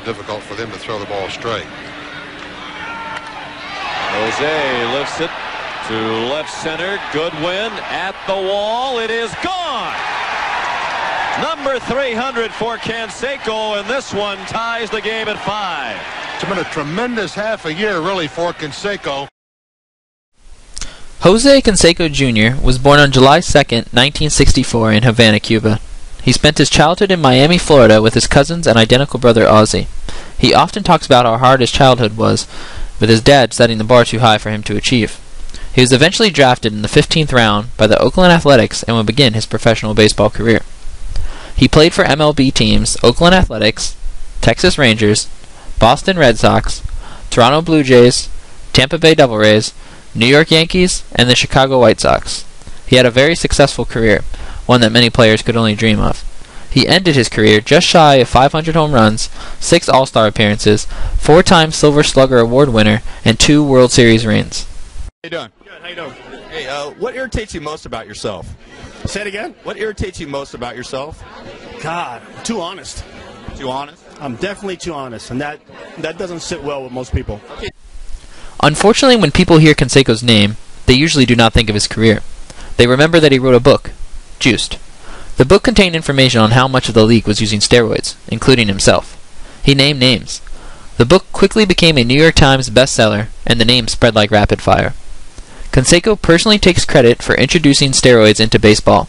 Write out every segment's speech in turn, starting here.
difficult for them to throw the ball straight. Jose lifts it to left center. Goodwin at the wall. It is gone. Number 300 for Canseco, and this one ties the game at 5. It's been a tremendous half a year, really, for Conseco. Jose Canseco Jr. was born on July 2, 1964 in Havana, Cuba. He spent his childhood in Miami, Florida with his cousins and identical brother Ozzie. He often talks about how hard his childhood was, with his dad setting the bar too high for him to achieve. He was eventually drafted in the 15th round by the Oakland Athletics and would begin his professional baseball career. He played for MLB teams Oakland Athletics, Texas Rangers, Boston Red Sox, Toronto Blue Jays, Tampa Bay Devil Rays, New York Yankees, and the Chicago White Sox. He had a very successful career, one that many players could only dream of. He ended his career just shy of 500 home runs, 6 All-Star appearances, 4-time Silver Slugger Award winner, and 2 World Series rings. How you doing? Good. How you doing? Hey, what irritates you most about yourself? Say it again? What irritates you most about yourself? God, I'm too honest. Too honest? I'm definitely too honest, and that doesn't sit well with most people. Okay. Unfortunately, when people hear Conseco's name, they usually do not think of his career. They remember that he wrote a book, Juiced. The book contained information on how much of the league was using steroids, including himself. He named names. The book quickly became a New York Times bestseller, and the name spread like rapid fire. Conseco personally takes credit for introducing steroids into baseball.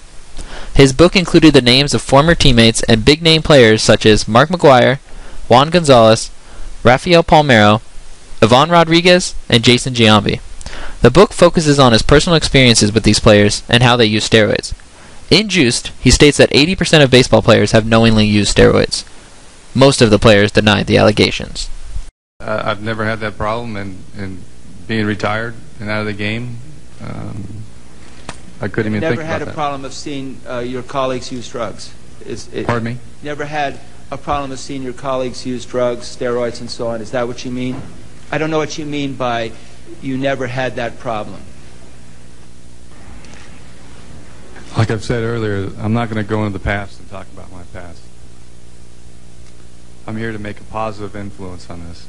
His book included the names of former teammates and big-name players such as Mark McGwire, Juan Gonzalez, Rafael Palmeiro, Ivan Rodriguez, and Jason Giambi. The book focuses on his personal experiences with these players and how they use steroids. In Juiced, he states that 80% of baseball players have knowingly used steroids. Most of the players denied the allegations. I've never had that problem, and being retired and out of the game, I couldn't even think about that. Never had a problem of seeing your colleagues use drugs? Pardon me? Never had a problem of seeing your colleagues use drugs, steroids, and so on? Is that what you mean? I don't know what you mean by you never had that problem. Like I've said earlier, I'm not going to go into the past and talk about my past. I'm here to make a positive influence on this.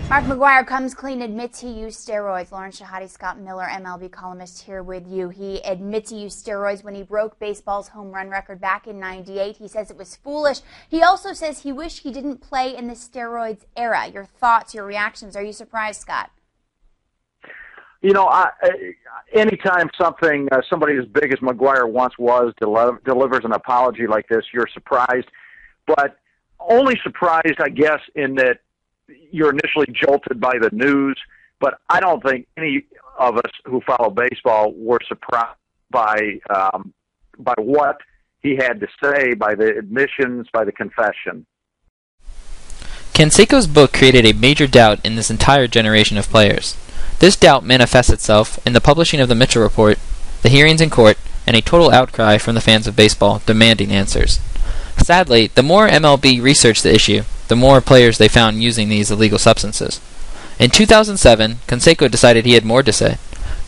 Mark McGwire comes clean, admits he used steroids. Lauren Shahadi, Scott Miller, MLB columnist here with you. He admits he used steroids when he broke baseball's home run record back in '98. He says it was foolish. He also says he wished he didn't play in the steroids era. Your thoughts, your reactions. Are you surprised, Scott? You know, anytime somebody as big as McGwire once was delivers an apology like this, you're surprised. But only surprised, I guess, in that you're initially jolted by the news. But I don't think any of us who follow baseball were surprised by what he had to say, by the admissions, by the confession. Canseco's book created a major doubt in this entire generation of players. This doubt manifests itself in the publishing of the Mitchell Report, the hearings in court, and a total outcry from the fans of baseball demanding answers. Sadly, the more MLB researched the issue, the more players they found using these illegal substances. In 2007, Conseco decided he had more to say.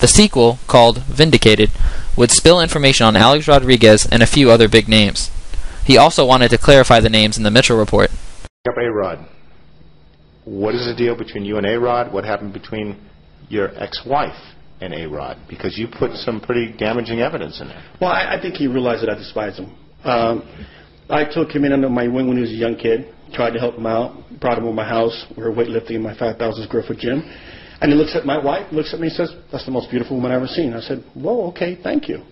The sequel, called Vindicated, would spill information on Alex Rodriguez and a few other big names. He also wanted to clarify the names in the Mitchell Report. A-Rod. What is the deal between you and A-Rod? What happened between your ex-wife and A-Rod? Because you put some pretty damaging evidence in there. Well, I think he realized that I despised him. I took him in under my wing when he was a young kid, tried to help him out, brought him to my house. We were weightlifting in my 5,000 square foot gym. And he looks at my wife, looks at me and says, "That's the most beautiful woman I've ever seen." I said, "Whoa, okay, thank you."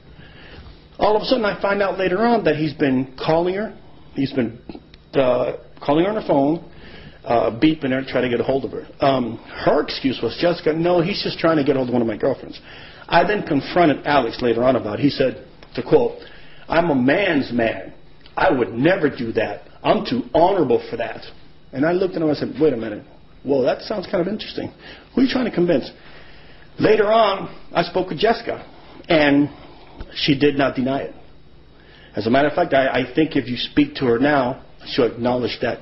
All of a sudden I find out later on that he's been calling her. He's been calling her on the phone, beeping her, trying to get a hold of her. Her excuse was, "Jessica, no, he's just trying to get a hold of one of my girlfriends." I then confronted Alex later on about it. He said, to quote, "I'm a man's man. I would never do that. I'm too honorable for that." And I looked at him and I said, "Wait a minute. Whoa, that sounds kind of interesting. Who are you trying to convince?" Later on, I spoke with Jessica, and she did not deny it. As a matter of fact, I think if you speak to her now, she'll acknowledge that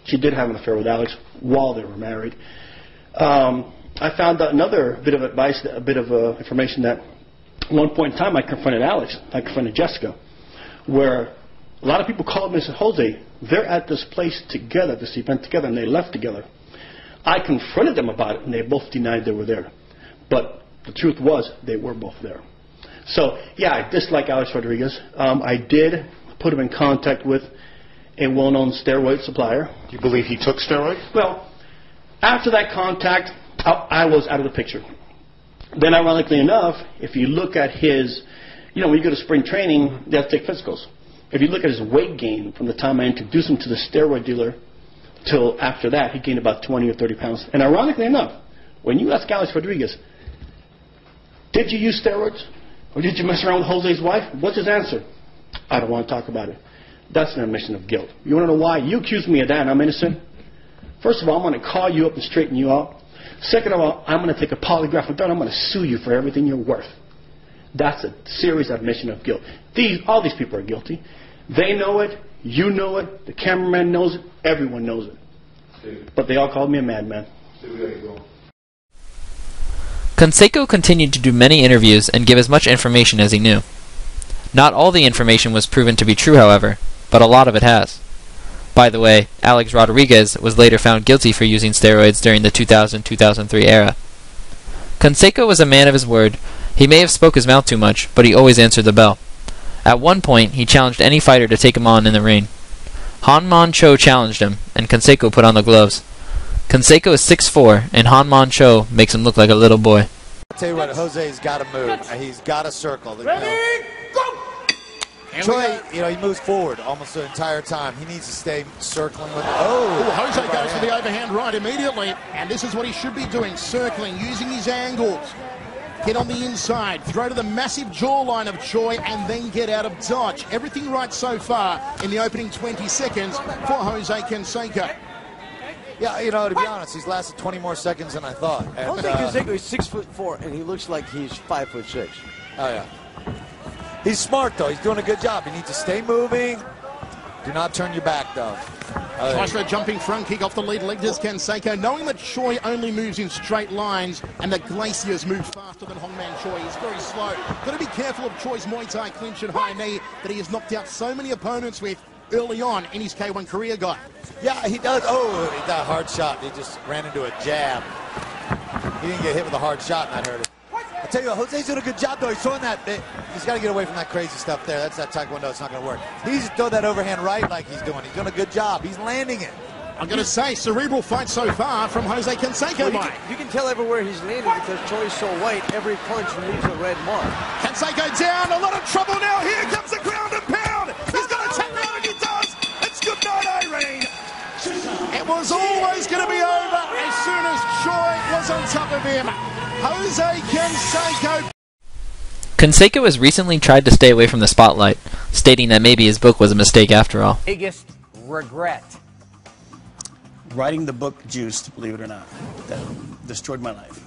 she did have an affair with Alex while they were married. I found out another bit of advice, a bit of information that at one point in time I confronted Alex, I confronted Jessica, where a lot of people called me and said, "Jose, They're at this place together, this event together, and they left together. I confronted them about it, and they both denied they were there. But the truth was, they were both there. So, yeah, I dislike Alex Rodriguez. I did put him in contact with a well-known steroid supplier. Do you believe he took steroids? Well, after that contact, I was out of the picture. Then, ironically enough, if you look at his, you know, when you go to spring training, they have to take physicals. If you look at his weight gain from the time I introduced him to the steroid dealer till after that, he gained about 20 or 30 pounds. And ironically enough, when you ask Alex Rodriguez, did you use steroids? Or did you mess around with Jose's wife? What's his answer? I don't want to talk about it. That's an admission of guilt. You want to know why? You accuse me of that and I'm innocent? First of all, I'm going to call you up and straighten you out. Second of all, I'm going to take a polygraph with that. I'm going to sue you for everything you're worth. That's a serious admission of guilt. All these people are guilty. They know it. You know it. The cameraman knows it. Everyone knows it. But they all called me a madman. Conseco continued to do many interviews and give as much information as he knew. Not all the information was proven to be true, however, but a lot of it has. By the way, Alex Rodriguez was later found guilty for using steroids during the 2000-2003 era. Conseco was a man of his word. He may have spoke his mouth too much, but he always answered the bell. At one point, he challenged any fighter to take him on in the ring. Han Cho challenged him, and Conseco put on the gloves. Conseco is 6'4", and Han Cho makes him look like a little boy. I'll tell you what, Jose's got to move. He's got to circle. Ready, go! Choi, he moves forward almost the entire time. He needs to stay circling with Jose goes for the overhand right immediately, and this is what he should be doing, circling, using his angles. Get on the inside, throw to the massive jawline of Choi, and then get out of dodge. Everything right so far in the opening 20 seconds for Jose Canseco. Yeah, to be honest, he's lasted 20 more seconds than I thought. Jose Canseco is 6'4", and he looks like he's 5'6". Oh, yeah. He's smart, though. He's doing a good job. He needs to stay moving. Do not turn your back, though. Tries for a jumping front kick off the lead leg, does Canseco, knowing that Choi only moves in straight lines and that Glaciers move faster than Hongman Choi. He's very slow. Got to be careful of Choi's Muay Thai clinch and high knee that he has knocked out so many opponents with early on in his K1 career, guy. Yeah, he does. Oh, he got a hard shot. He just ran into a jab. He didn't get hit with a hard shot, and that hurt him. I tell you what, Jose's doing a good job, though. He's throwing that. He's got to get away from that crazy stuff there. That's that Taekwondo. It's not going to work. He needs to throw that overhand right like he's doing. He's doing a good job. He's landing it. I'm going to say, cerebral fight so far from Jose Canseco, Mike. You can tell everywhere he's landed because Choi's so light, every punch leaves a red mark. Canseco down, a lot of trouble now. Here comes the ground and pound. He's going to tap out, and he does. It's good night, Irene. It was always going to be over as soon as Choi was on top of him. Jose Canseco. Conseco has recently tried to stay away from the spotlight, stating that maybe his book was a mistake after all. Biggest regret? Writing the book Juiced, believe it or not, that destroyed my life.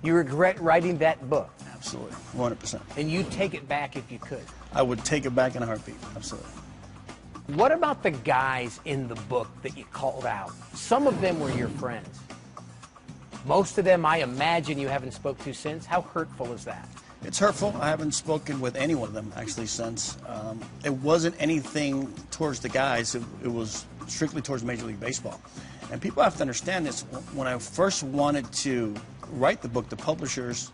You regret writing that book? Absolutely, 100%. And you'd take it back if you could? I would take it back in a heartbeat, absolutely. What about the guys in the book that you called out? Some of them were your friends. Most of them, I imagine, you haven't spoke to since. How hurtful is that? It's hurtful. I haven't spoken with any one of them, actually, since. It wasn't anything towards the guys. It was strictly towards Major League Baseball. And people have to understand this. When I first wanted to write the book, the publishers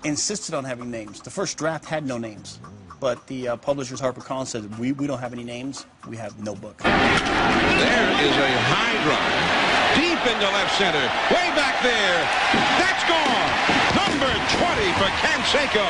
insisted on having names. The first draft had no names. But the publishers, HarperCollins, said, we don't have any names. We have no book. There is a high drive. Deep into left center. Way back there. That's gone. Number 20 for Canseco.